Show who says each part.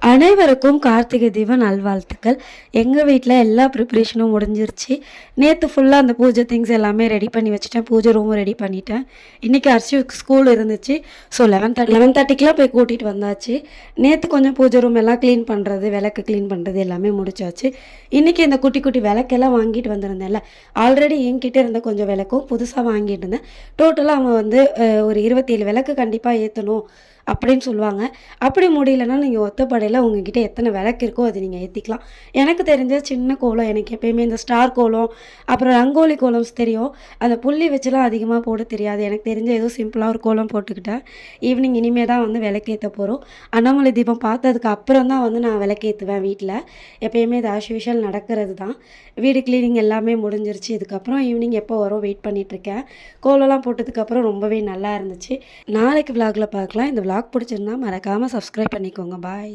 Speaker 1: அனைவருக்கும் கார்த்திகை தீப நல்வாழ்த்துக்கள். எங்கள் வீட்டில் எல்லா ப்ரிப்ரேஷனும் முடிஞ்சிருச்சு. நேற்று ஃபுல்லாக அந்த பூஜை திங்ஸ் எல்லாமே ரெடி பண்ணி வச்சுட்டேன். பூஜை ரூமும் ரெடி பண்ணிட்டேன். இன்றைக்கி அர்ஷிக்கு ஸ்கூல் இருந்துச்சு. ஸோ 11:30 போய் கூட்டிகிட்டு வந்தாச்சு. நேற்று கொஞ்சம் பூஜை ரூம் எல்லாம் க்ளீன் பண்ணுறது, விளக்கு க்ளீன் பண்ணுறது எல்லாமே முடிச்சாச்சு. இன்றைக்கி இந்த குட்டி குட்டி விளக்கெல்லாம் வாங்கிட்டு வந்திருந்தேன்ல, ஆல்ரெடி என்கிட்ட இருந்த கொஞ்சம் விளக்கும் புதுசாக வாங்கிட்டு இருந்தேன். டோட்டலாக அவங்க வந்து ஒரு 27 விளக்கு கண்டிப்பாக ஏற்றணும் அப்படின்னு சொல்லுவாங்க. அப்படி முடியலன்னா நீங்கள் ஒத்தப்படையில் உங்ககிட்ட எத்தனை விளக்கு இருக்கோ அது நீங்கள் ஏற்றிக்கலாம். எனக்கு தெரிஞ்ச சின்ன கோலம், எனக்கு எப்பயுமே இந்த ஸ்டார் கோலம், அப்புறம் ரங்கோலி கோலம் தெரியும். அந்த புள்ளி வச்சுலாம் அதிகமாக போட தெரியாது. எனக்கு தெரிஞ்ச ஏதோ சிம்பிளாக ஒரு கோலம் போட்டுக்கிட்டேன். ஈவினிங் இனிமேல் தான் வந்து விளக்கேற்ற போகிறோம். அண்ணாமலை தீபம் பார்த்ததுக்கு அப்புறம் தான் வந்து நான் விளக்கேற்றுவேன் வீட்டில். எப்பயுமே இது ஆஸ் யூஷுவல் நடக்கிறது தான். வீடு க்ளீனிங் எல்லாமே முடிஞ்சிருச்சு. இதுக்கப்புறம் ஈவினிங் எப்போ வரும் வெயிட் பண்ணிகிட்ருக்கேன். கோலம்லாம் போட்டதுக்கப்புறம் ரொம்பவே நல்லா இருந்துச்சு. நாளைக்கு விலாகில் பார்க்கலாம். இந்த விலாக் பிடிச்சிருந்தா மறக்காமல் சப்ஸ்கிரைப் பண்ணிக்கோங்க. பாய்.